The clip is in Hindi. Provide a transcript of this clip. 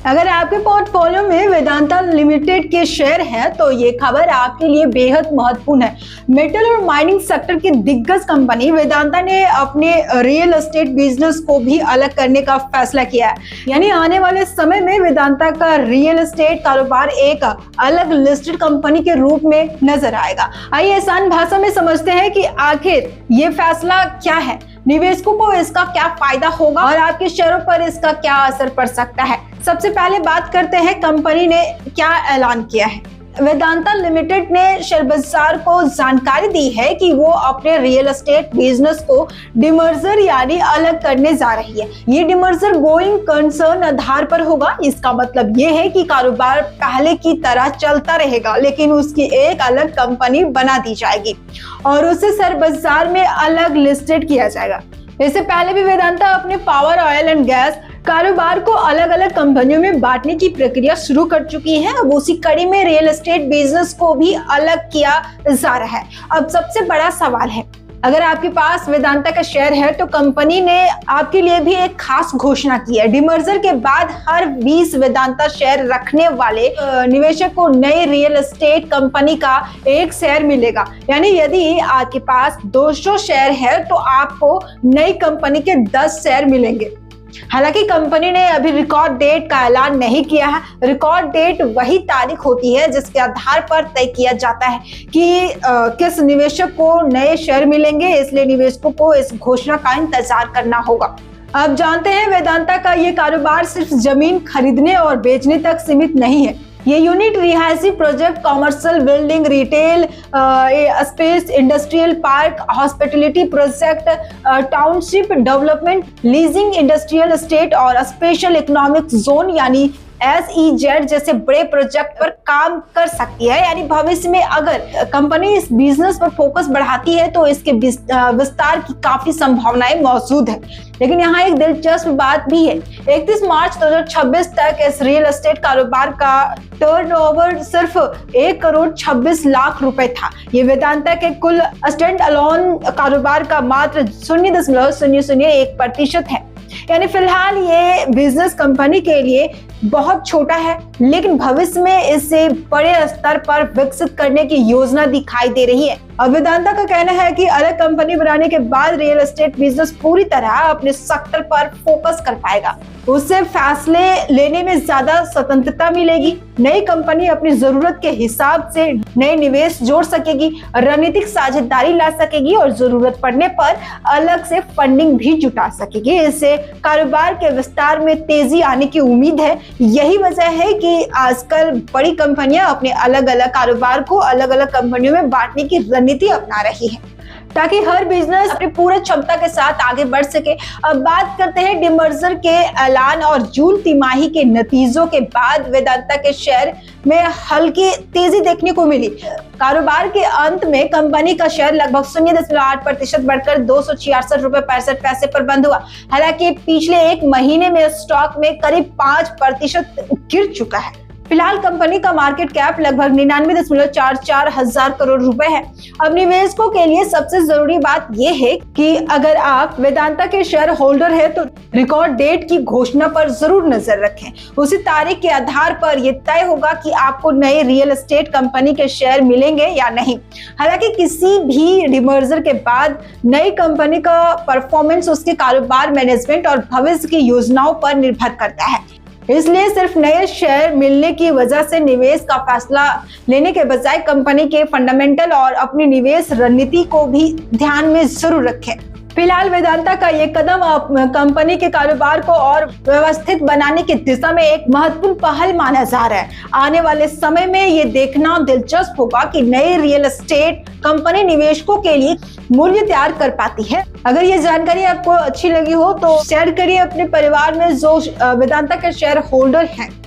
अगर आपके पोर्टफोलियो में वेदांता लिमिटेड के शेयर हैं तो ये खबर आपके लिए बेहद महत्वपूर्ण है। मेटल और माइनिंग सेक्टर की दिग्गज कंपनी वेदांता ने अपने रियल एस्टेट बिजनेस को भी अलग करने का फैसला किया है। यानी आने वाले समय में वेदांता का रियल एस्टेट कारोबार एक अलग लिस्टेड कंपनी के रूप में नजर आएगा। आइए आसान भाषा में समझते हैं कि आखिर ये फैसला क्या है, निवेशकों को इसका क्या फायदा होगा और आपके शेयरों पर इसका क्या असर पड़ सकता है। सबसे पहले बात करते हैं कंपनी ने क्या ऐलान किया है। वेदांता लिमिटेड ने शेयर बाजार को जानकारी दी है कि वो अपने रियल एस्टेट बिजनेस को डिमर्जर यानी अलग करने जा रही है। ये डिमर्जर गोइंग कंसर्न आधार पर होगा। इसका मतलब ये है कि कारोबार पहले की तरह चलता रहेगा, लेकिन उसकी एक अलग कंपनी बना दी जाएगी और उसे शेयर बाजार में अलग लिस्टेड किया जाएगा। इससे पहले भी वेदांता अपने पावर, ऑयल एंड गैस कारोबार को अलग अलग कंपनियों में बांटने की प्रक्रिया शुरू कर चुकी है। अब उसी कड़ी में रियल एस्टेट बिजनेस को भी अलग किया जा रहा है। अब सबसे बड़ा सवाल है, अगर आपके पास वेदांता का शेयर है तो कंपनी ने आपके लिए भी एक खास घोषणा की है। डिमर्जर के बाद हर 20 वेदांता शेयर रखने वाले निवेशक को नई रियल एस्टेट कंपनी का एक शेयर मिलेगा। यानी यदि आपके पास 200 शेयर है तो आपको नई कंपनी के 10 शेयर मिलेंगे। हालांकि कंपनी ने अभी रिकॉर्ड डेट का ऐलान नहीं किया है। रिकॉर्ड डेट वही तारीख होती है जिसके आधार पर तय किया जाता है कि किस निवेशक को नए शेयर मिलेंगे, इसलिए निवेशकों को इस घोषणा का इंतजार करना होगा। अब जानते हैं वेदांता का ये कारोबार सिर्फ जमीन खरीदने और बेचने तक सीमित नहीं है। ये यूनिट रिहायशी project, commercial building, retail space, industrial park, hospitality project, township development, leasing, industrial estate और स्पेशल इकोनॉमिक जोन यानी SEZ जैसे बड़े प्रोजेक्ट पर काम कर सकती है। यानी भविष्य में अगर कंपनी इस बिजनेस पर फोकस बढ़ाती है तो इसके विस्तार की काफी संभावनाएं मौजूद है। लेकिन यहाँ एक दिलचस्प बात भी है। 31 मार्च 2026 तक इस रियल एस्टेट कारोबार का टर्नओवर सिर्फ 1 करोड़ 26 लाख रुपए था। ये वेदांता के कुल स्टैंड अलोन कारोबार का मात्र 0.001% है। यानी फिलहाल ये बिजनेस कंपनी के लिए बहुत छोटा है, लेकिन भविष्य में इसे बड़े स्तर पर विकसित करने की योजना दिखाई दे रही है। अब वेदांता का कहना है कि अलग कंपनी बनाने के बाद रियल एस्टेट बिजनेस पूरी तरह अपने सेक्टर पर फोकस कर पाएगा। उससे फैसले लेने में ज्यादा स्वतंत्रता मिलेगी। नई कंपनी अपनी जरूरत के हिसाब से नए निवेश जोड़ सकेगी, रणनीतिक साझेदारी ला सकेगी और जरूरत पड़ने पर अलग से फंडिंग भी जुटा सकेगी। इससे कारोबार के विस्तार में तेजी आने की उम्मीद है। यही वजह है कि आजकल बड़ी कंपनियां अपने अलग अलग कारोबार को अलग अलग कंपनियों में बांटने की रणनीति अपना रही है ताकि हर बिजनेस अपनी पूरी क्षमता के साथ आगे बढ़ सके। अब बात करते हैं डिमर्जर के ऐलान और जून तिमाही के नतीजों के बाद वेदांता के शेयर में हल्की तेजी देखने को मिली। कारोबार के अंत में कंपनी का शेयर लगभग 0.8% बढ़कर 266 रुपए 65 पैसे पर बंद हुआ। हालांकि पिछले एक महीने में स्टॉक में करीब 5% गिर चुका है। फिलहाल कंपनी का मार्केट कैप लगभग 99.44 हजार करोड़ रुपए है। अब निवेशकों के लिए सबसे जरूरी बात यह है कि अगर आप वेदांता के शेयर होल्डर है तो रिकॉर्ड डेट की घोषणा पर जरूर नजर रखें। उसी तारीख के आधार पर यह तय होगा कि आपको नए रियल एस्टेट कंपनी के शेयर मिलेंगे या नहीं। हालांकि किसी भी डिमर्जर के बाद नई कंपनी का परफॉर्मेंस उसके कारोबार, मैनेजमेंट और भविष्य की योजनाओं पर निर्भर करता है। इसलिए सिर्फ नए शेयर मिलने की वजह से निवेश का फैसला लेने के बजाय कंपनी के फंडामेंटल और अपनी निवेश रणनीति को भी ध्यान में जरूर रखें। फिलहाल वेदांता का ये कदम कंपनी के कारोबार को और व्यवस्थित बनाने की दिशा में एक महत्वपूर्ण पहल माना जा रहा है। आने वाले समय में ये देखना दिलचस्प होगा कि नई रियल एस्टेट कंपनी निवेशकों के लिए मूल्य तैयार कर पाती है। अगर ये जानकारी आपको अच्छी लगी हो तो शेयर करिए अपने परिवार में जो वेदांता के शेयर होल्डर हैं।